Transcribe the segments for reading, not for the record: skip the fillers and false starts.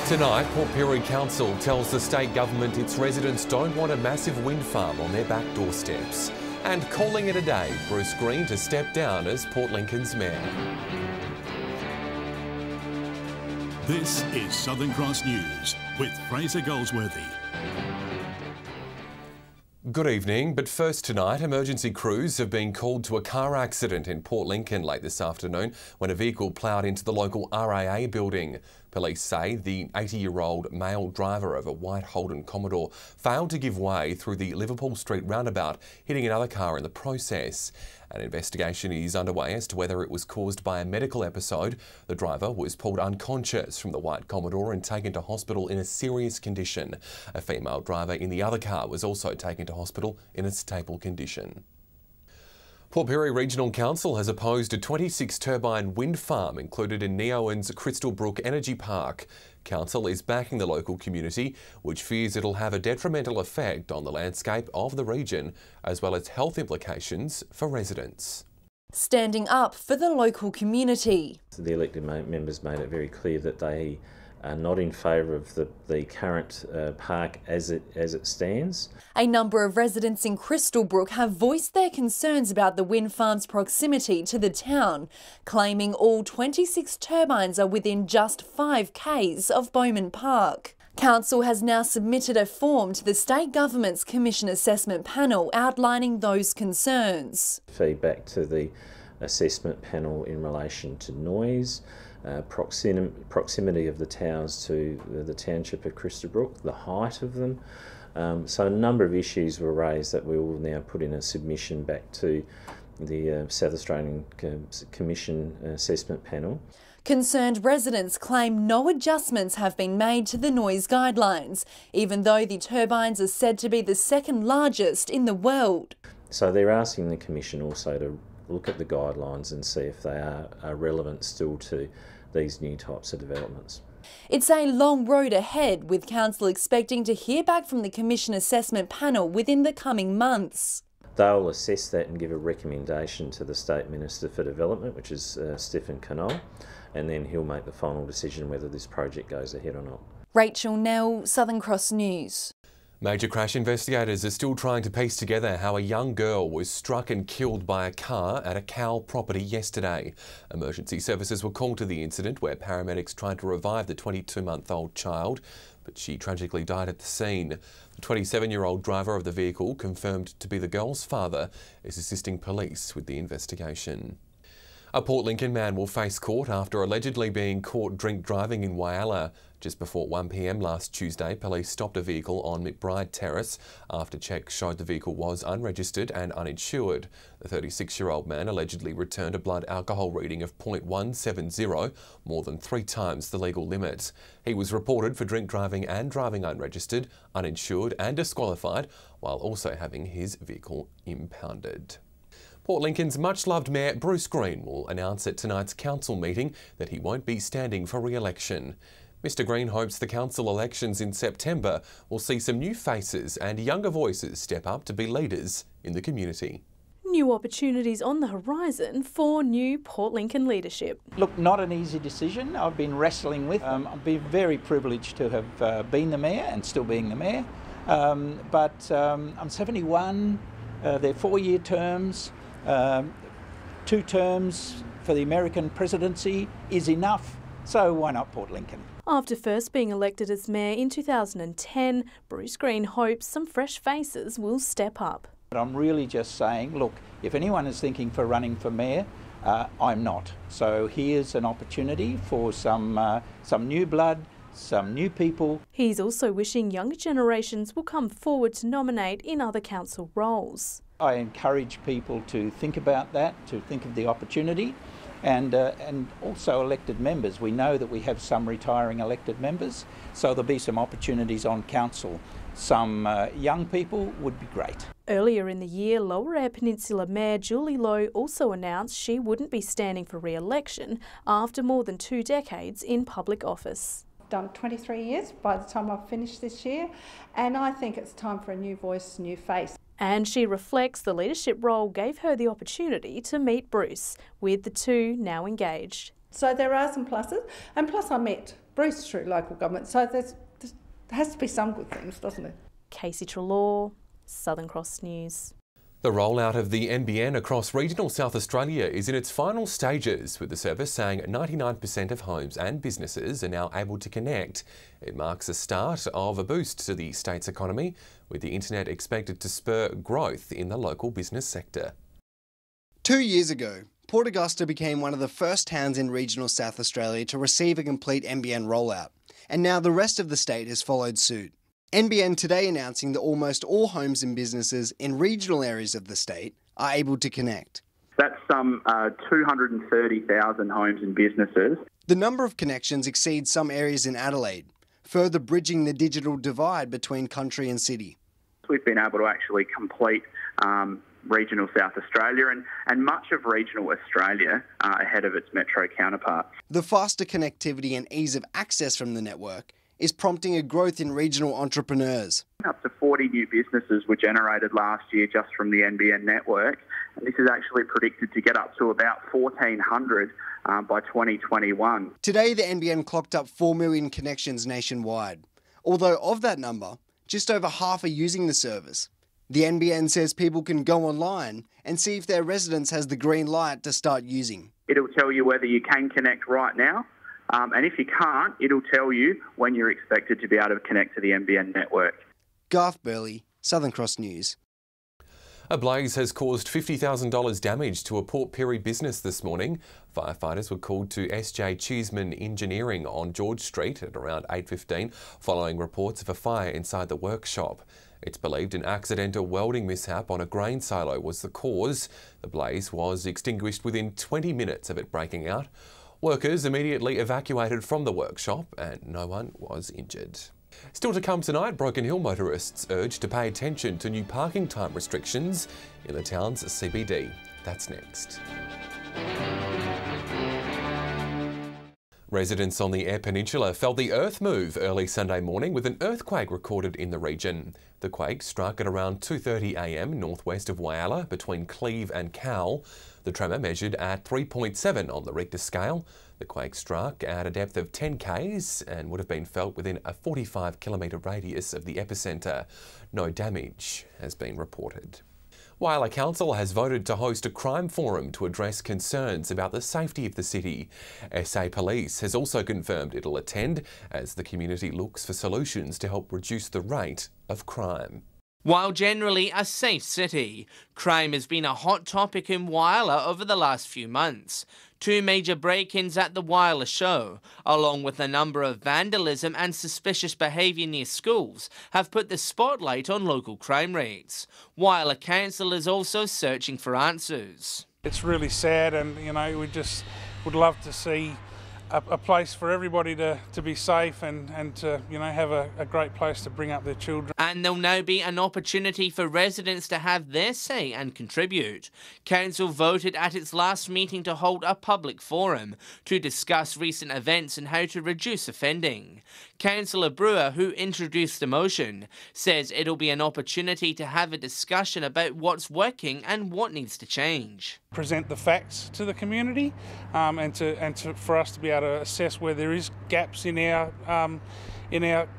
Tonight, Port Pirie Council tells the state government its residents don't want a massive wind farm on their back doorsteps. And calling it a day, Bruce Green to step down as Port Lincoln's mayor. This is Southern Cross News with Fraser Goldsworthy. Good evening, but first tonight, emergency crews have been called to a car accident in Port Lincoln late this afternoon when a vehicle ploughed into the local RAA building. Police say the 80-year-old male driver of a white Holden Commodore failed to give way through the Liverpool Street roundabout, hitting another car in the process. An investigation is underway as to whether it was caused by a medical episode. The driver was pulled unconscious from the white Commodore and taken to hospital in a serious condition. A female driver in the other car was also taken to hospital in a stable condition. Port Pirie Regional Council has opposed a 26-turbine wind farm included in Neoen's Crystal Brook Energy Park. Council is backing the local community, which fears it'll have a detrimental effect on the landscape of the region, as well as health implications for residents. Standing up for the local community. The elected members made it very clear that they are not in favour of the current park as it stands. A number of residents in Crystal Brook have voiced their concerns about the wind farm's proximity to the town, claiming all 26 turbines are within just 5 k's of Bowman Park. Council has now submitted a form to the state government's Commission Assessment Panel outlining those concerns. Feedback to the assessment panel in relation to noise, proximity of the towers to the township of Crystal Brook, the height of them. So a number of issues were raised that we will now put in a submission back to the South Australian Commission Assessment Panel. Concerned residents claim no adjustments have been made to the noise guidelines, even though the turbines are said to be the second largest in the world. So they're asking the Commission also to look at the guidelines and see if they are relevant still to these new types of developments. It's a long road ahead, with Council expecting to hear back from the Commission Assessment Panel within the coming months. They'll assess that and give a recommendation to the State Minister for Development, which is Stephen Knoll, and then he'll make the final decision whether this project goes ahead or not. Rachel Nell, Southern Cross News. Major crash investigators are still trying to piece together how a young girl was struck and killed by a car at a Cowell property yesterday. Emergency services were called to the incident where paramedics tried to revive the 22-month-old child, but she tragically died at the scene. The 27-year-old driver of the vehicle, confirmed to be the girl's father, is assisting police with the investigation. A Port Lincoln man will face court after allegedly being caught drink driving in Whyalla. Just before 1 p.m. last Tuesday, police stopped a vehicle on McBride Terrace after checks showed the vehicle was unregistered and uninsured. The 36-year-old man allegedly returned a blood alcohol reading of 0.170, more than 3 times the legal limit. He was reported for drink driving and driving unregistered, uninsured and disqualified, while also having his vehicle impounded. Port Lincoln's much-loved Mayor Bruce Green will announce at tonight's council meeting that he won't be standing for re-election. Mr Green hopes the council elections in September will see some new faces and younger voices step up to be leaders in the community. New opportunities on the horizon for new Port Lincoln leadership. Look, not an easy decision I've been wrestling with. I've been very privileged to have been the mayor and still being the mayor. But I'm 71, they're 4-year terms. 2 terms for the American presidency is enough, so why not Port Lincoln? After first being elected as mayor in 2010, Bruce Green hopes some fresh faces will step up. But I'm really just saying, look, if anyone is thinking for running for mayor, I'm not. So here's an opportunity for some new blood, some new people. He's also wishing younger generations will come forward to nominate in other council roles. I encourage people to think about that, to think of the opportunity, and also elected members. We know that we have some retiring elected members, so there'll be some opportunities on council. Some young people would be great. Earlier in the year, Lower Eyre Peninsula Mayor Julie Lowe also announced she wouldn't be standing for re-election after more than 2 decades in public office. Done 23 years by the time I've finished this year, and I think it's time for a new voice, new face. And she reflects the leadership role gave her the opportunity to meet Bruce, with the two now engaged. So there are some pluses, and plus I met Bruce through local government. So there has to be some good things, doesn't it? Casey Treloar, Southern Cross News. The rollout of the NBN across regional South Australia is in its final stages, with the service saying 99% of homes and businesses are now able to connect. It marks the start of a boost to the state's economy, with the internet expected to spur growth in the local business sector. 2 years ago, Port Augusta became one of the first towns in regional South Australia to receive a complete NBN rollout, and now the rest of the state has followed suit. NBN today announcing that almost all homes and businesses in regional areas of the state are able to connect. That's some 230,000 homes and businesses. The number of connections exceeds some areas in Adelaide, further bridging the digital divide between country and city. We've been able to actually complete regional South Australia and much of regional Australia ahead of its metro counterparts. The faster connectivity and ease of access from the network is prompting a growth in regional entrepreneurs. Up to 40 new businesses were generated last year just from the NBN network, and this is actually predicted to get up to about 1,400 by 2021. Today, the NBN clocked up 4 million connections nationwide, although of that number, just over half are using the service. The NBN says people can go online and see if their residence has the green light to start using. It'll tell you whether you can connect right now, and if you can't, it'll tell you when you're expected to be able to connect to the NBN network. Garth Burley, Southern Cross News. A blaze has caused $50,000 damage to a Port Pirie business this morning. Firefighters were called to SJ Cheeseman Engineering on George Street at around 8:15 following reports of a fire inside the workshop. It's believed an accidental welding mishap on a grain silo was the cause. The blaze was extinguished within 20 minutes of it breaking out. Workers immediately evacuated from the workshop and no one was injured. Still to come tonight, Broken Hill motorists urged to pay attention to new parking time restrictions in the town's CBD. That's next. Residents on the Eyre Peninsula felt the earth move early Sunday morning with an earthquake recorded in the region. The quake struck at around 2:30 a.m. northwest of Whyalla between Cleve and Cowell. The tremor measured at 3.7 on the Richter scale. The quake struck at a depth of 10 k's and would have been felt within a 45-kilometre radius of the epicentre. No damage has been reported. Whyalla Council has voted to host a crime forum to address concerns about the safety of the city. SA Police has also confirmed it'll attend as the community looks for solutions to help reduce the rate of crime. While generally a safe city, crime has been a hot topic in Whyalla over the last few months. 2 major break-ins at the Whyalla show, along with a number of vandalism and suspicious behaviour near schools, have put the spotlight on local crime rates. Whyalla Council is also searching for answers. It's really sad, and we just would love to see a place for everybody to be safe and to have a great place to bring up their children. And there'll now be an opportunity for residents to have their say and contribute. Council voted at its last meeting to hold a public forum to discuss recent events and how to reduce offending. Councillor Brewer, who introduced the motion, says it'll be an opportunity to have a discussion about what's working and what needs to change. Present the facts to the community and for us to be able to assess where there is gaps in our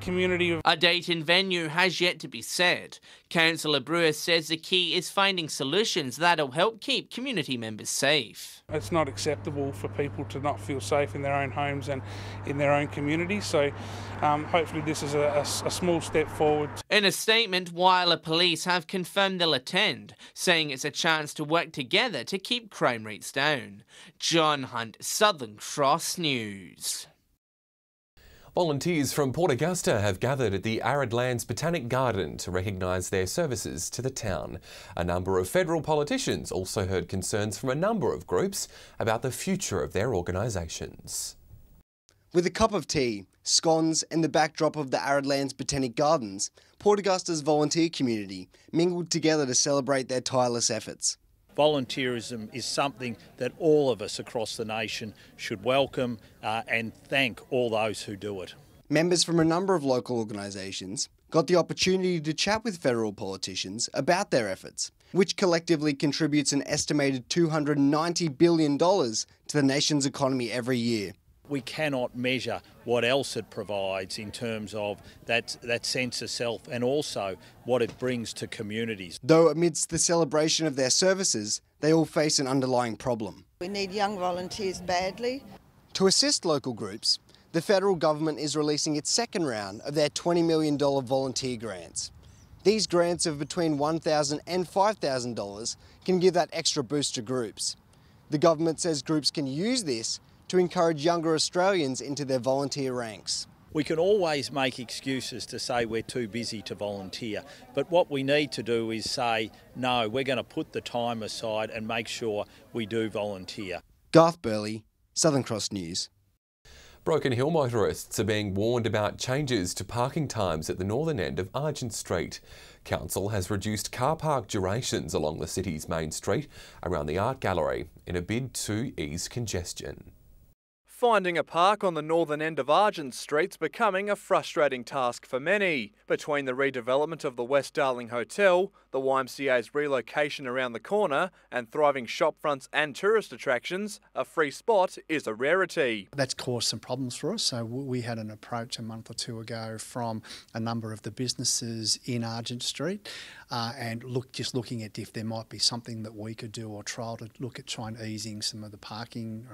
community. A date and venue has yet to be set. Councillor Brewer says the key is finding solutions that'll help keep community members safe. It's not acceptable for people to not feel safe in their own homes and in their own community, so hopefully this is a small step forward. In a statement, Whyalla Police have confirmed they'll attend, saying it's a chance to work together to keep crime rates down. John Hunt, Southern Cross News. Volunteers from Port Augusta have gathered at the Arid Lands Botanic Garden to recognise their services to the town. A number of federal politicians also heard concerns from a number of groups about the future of their organisations. With a cup of tea, scones and the backdrop of the Arid Lands Botanic Gardens, Port Augusta's volunteer community mingled together to celebrate their tireless efforts. Volunteerism is something that all of us across the nation should welcome and thank all those who do it. Members from a number of local organisations got the opportunity to chat with federal politicians about their efforts, which collectively contributes an estimated $290 billion to the nation's economy every year. We cannot measure what else it provides in terms of that sense of self and also what it brings to communities. Though amidst the celebration of their services, they all face an underlying problem. We need young volunteers badly. To assist local groups, the federal government is releasing its second round of their $20 million volunteer grants. These grants of between $1,000 and $5,000 can give that extra boost to groups. The government says groups can use this to encourage younger Australians into their volunteer ranks. We can always make excuses to say we're too busy to volunteer, but what we need to do is say, no, we're going to put the time aside and make sure we do volunteer. Garth Burley, Southern Cross News. Broken Hill motorists are being warned about changes to parking times at the northern end of Argent Street. Council has reduced car park durations along the city's main street around the Art Gallery in a bid to ease congestion. Finding a park on the northern end of Argent Street's becoming a frustrating task for many. Between the redevelopment of the West Darling Hotel, the YMCA's relocation around the corner, and thriving shop fronts and tourist attractions, a free spot is a rarity. That's caused some problems for us. So we had an approach a month or two ago from a number of the businesses in Argent Street and looking at if there might be something that we could do or try to look at trying easing some of the parking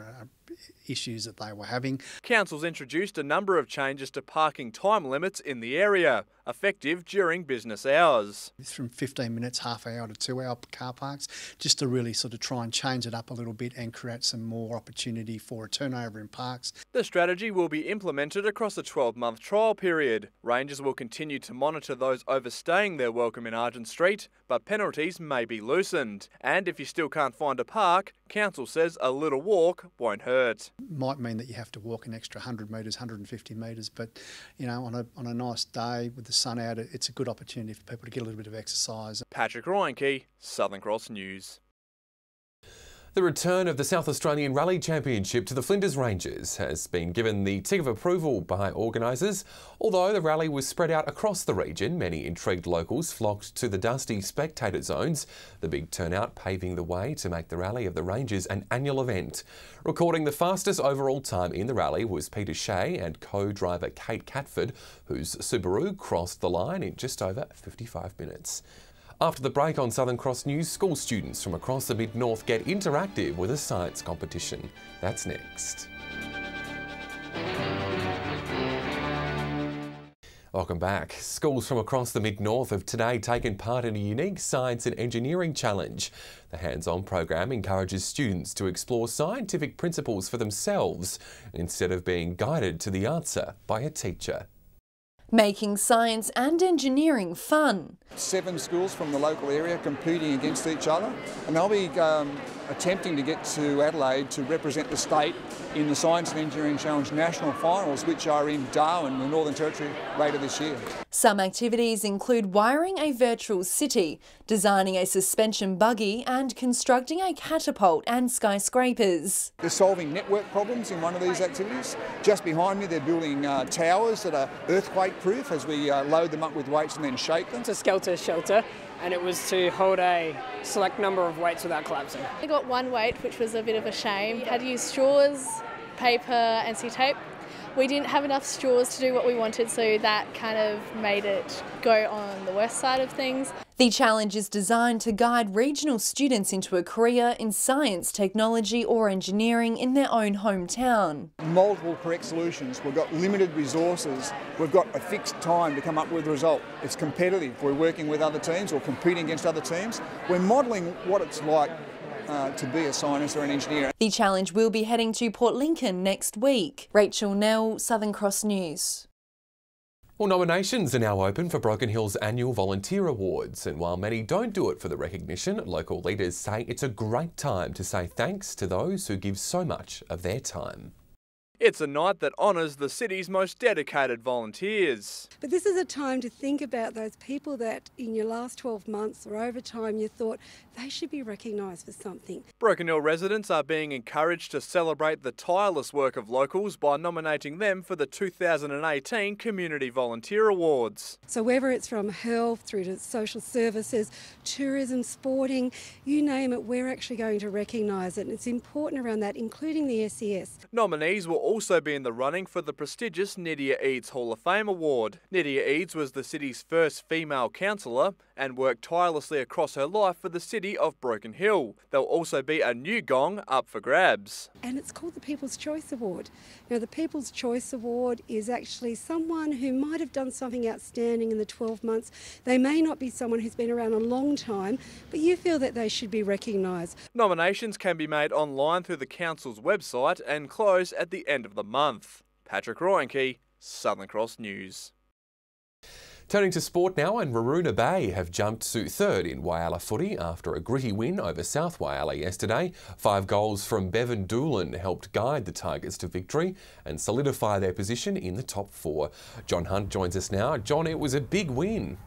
issues that they were having. Council's introduced a number of changes to parking time limits in the area, effective during business hours. From 15 minutes, half hour to 2 hour car parks, just to really sort of try and change it up a little bit and create some more opportunity for a turnover in parks. The strategy will be implemented across a 12-month trial period. Rangers will continue to monitor those overstaying their welcome in Argent Street, but penalties may be loosened. And if you still can't find a park, Council says a little walk won't hurt. Might mean that you have to walk an extra 100 metres, 150 metres, but you know, on a nice day with the sun out, it's a good opportunity for people to get a little bit of exercise. Patrick Reinke, Southern Cross News. The return of the South Australian Rally Championship to the Flinders Ranges has been given the tick of approval by organisers. Although the rally was spread out across the region, many intrigued locals flocked to the dusty spectator zones, the big turnout paving the way to make the Rally of the Ranges an annual event. Recording the fastest overall time in the rally was Peter Shea and co-driver Kate Catford, whose Subaru crossed the line in just over 55 minutes. After the break on Southern Cross News, school students from across the Mid-North get interactive with a science competition. That's next. Welcome back. Schools from across the Mid-North have today taken part in a unique science and engineering challenge. The hands-on program encourages students to explore scientific principles for themselves instead of being guided to the answer by a teacher. Making science and engineering fun. 7 schools from the local area competing against each other, and they'll be attempting to get to Adelaide to represent the state in the Science and Engineering Challenge National Finals, which are in Darwin, the Northern Territory, later this year. Some activities include wiring a virtual city, designing a suspension buggy and constructing a catapult and skyscrapers. They're solving network problems in one of these activities. Just behind me they're building towers that are earthquake proof as we load them up with weights and then shake them. It's a skelter shelter, and it was to hold a select number of weights without collapsing. I got one weight, which was a bit of a shame. Had to use straws, paper and C-tape. We didn't have enough straws to do what we wanted, so that kind of made it go on the worst side of things. The challenge is designed to guide regional students into a career in science, technology or engineering in their own hometown. Multiple correct solutions. We've got limited resources. We've got a fixed time to come up with a result. It's competitive. We're working with other teams or competing against other teams. We're modelling what it's like to be a scientist or an engineer. The challenge will be heading to Port Lincoln next week. Rachel Nell, Southern Cross News. Well, nominations are now open for Broken Hill's annual Volunteer Awards, and while many don't do it for the recognition, local leaders say it's a great time to say thanks to those who give so much of their time. It's a night that honours the city's most dedicated volunteers. But this is a time to think about those people that in your last 12 months or over time you thought they should be recognised for something. Broken Hill residents are being encouraged to celebrate the tireless work of locals by nominating them for the 2018 Community Volunteer Awards. So whether it's from health through to social services, tourism, sporting, you name it, we're actually going to recognise it, and it's important around that, including the SES. Nominees will also be in the running for the prestigious Nydia Eads Hall of Fame Award. Nydia Eads was the city's first female councillor and worked tirelessly across her life for the city of Broken Hill. There'll also be a new gong up for grabs. And it's called the People's Choice Award. Now, the People's Choice Award is actually someone who might have done something outstanding in the 12 months. They may not be someone who's been around a long time, but you feel that they should be recognised. Nominations can be made online through the council's website and close at the end of the month. Patrick Royenke, Southern Cross News. Turning to sport now, and Waroona Bay have jumped to third in Whyalla footy after a gritty win over South Whyalla yesterday. 5 goals from Bevan Doolan helped guide the Tigers to victory and solidify their position in the top 4. John Hunt joins us now. John, it was a big win.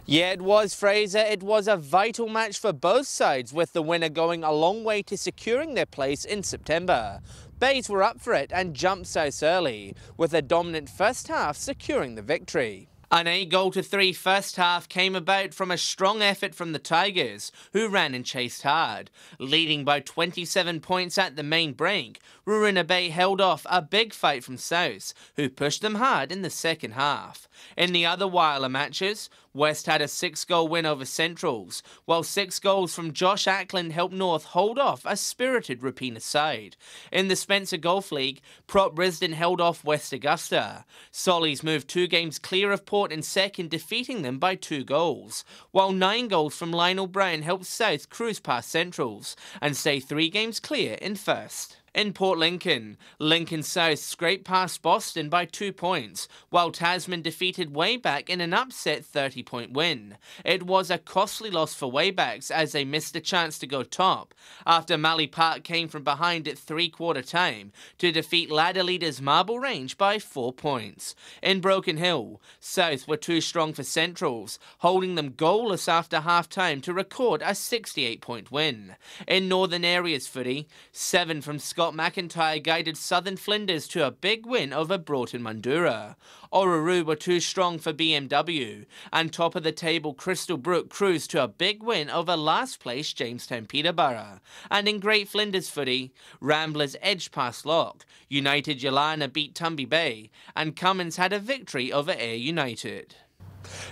Yeah, it was, Fraser. It was a vital match for both sides, with the winner going a long way to securing their place in September. Bays were up for it and jumped south early, with a dominant first half securing the victory. An 8-goal-to-3 first half came about from a strong effort from the Tigers, who ran and chased hard. Leading by 27 points at the main break, Waroona Bay held off a big fight from South, who pushed them hard in the second half. In the other Whyalla matches, West had a 6-goal win over Centrals, while 6 goals from Josh Ackland helped North hold off a spirited Rapina side. In the Spencer Golf League, Prop Brisbane held off West Augusta. Sollies moved 2 games clear of Port in second, defeating them by 2 goals, while 9 goals from Lionel Brown helped South cruise past Centrals and stay 3 games clear in first. In Port Lincoln, Lincoln South scraped past Boston by 2 points, while Tasman defeated Wayback in an upset 30-point win. It was a costly loss for Waybacks as they missed a chance to go top, after Mallee Park came from behind at 3/4 time to defeat ladder leaders Marble Range by 4 points. In Broken Hill, South were too strong for Centrals, holding them goalless after half-time to record a 68-point win. In Northern Areas footy, 7 from Scott McIntyre guided Southern Flinders to a big win over Broughton Mandurah. Orroroo were too strong for BMW, and top of the table Crystal Brook cruised to a big win over last place Jamestown Peterborough. And in Great Flinders footy, Ramblers edged past Lock, United Yalana beat Tumby Bay, and Cummins had a victory over Ayr United.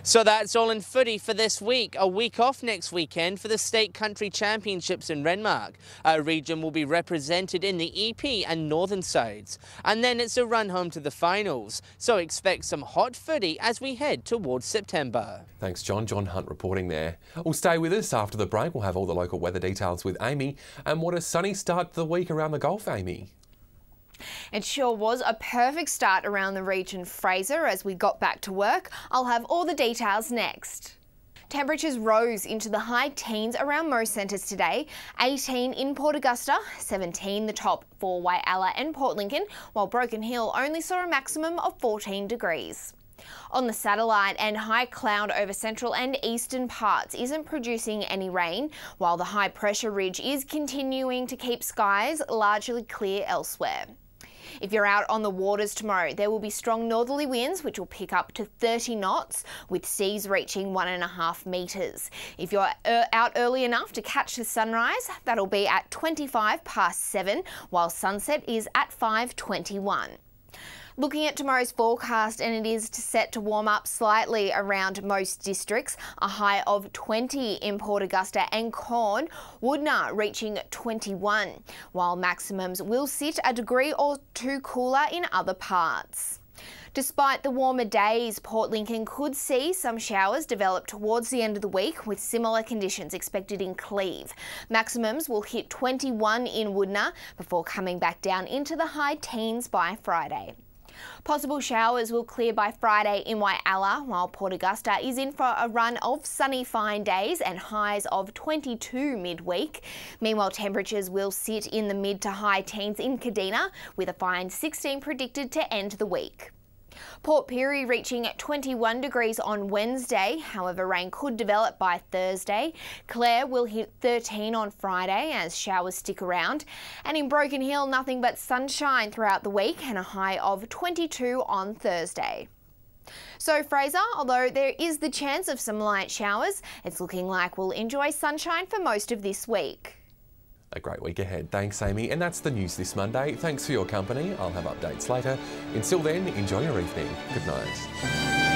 So that's all in footy for this week. A week off next weekend for the State Country Championships in Renmark. Our region will be represented in the EP and Northern sides. And then it's a run home to the finals. So expect some hot footy as we head towards September. Thanks, John. John Hunt reporting there. Well, stay with us. After the break, we'll have all the local weather details with Amy. And what a sunny start to the week around the Gulf, Amy. It sure was a perfect start around the region, Fraser, as we got back to work. I'll have all the details next. Temperatures rose into the high teens around most centres today. 18 in Port Augusta, 17 the top for Whyalla and Port Lincoln, while Broken Hill only saw a maximum of 14 degrees. On the satellite, and high cloud over central and eastern parts isn't producing any rain, while the high pressure ridge is continuing to keep skies largely clear elsewhere. If you're out on the waters tomorrow, there will be strong northerly winds which will pick up to 30 knots, with seas reaching 1.5 metres. If you're out early enough to catch the sunrise, that'll be at 7:25, while sunset is at 5:21. Looking at tomorrow's forecast, and it is set to warm up slightly around most districts, a high of 20 in Port Augusta and Corn, Woodna reaching 21, while maximums will sit a degree or 2 cooler in other parts. Despite the warmer days, Port Lincoln could see some showers develop towards the end of the week, with similar conditions expected in Cleve. Maximums will hit 21 in Woodna before coming back down into the high teens by Friday. Possible showers will clear by Friday in Whyalla, while Port Augusta is in for a run of sunny fine days and highs of 22 midweek. Meanwhile, temperatures will sit in the mid to high teens in Kadina, with a fine 16 predicted to end the week. Port Pirie reaching 21 degrees on Wednesday, however rain could develop by Thursday. Clare will hit 13 on Friday as showers stick around. And in Broken Hill, nothing but sunshine throughout the week and a high of 22 on Thursday. So Fraser, although there is the chance of some light showers, it's looking like we'll enjoy sunshine for most of this week. A great week ahead. Thanks, Amy. And that's the news this Monday. Thanks for your company. I'll have updates later. Until then, enjoy your evening. Good night.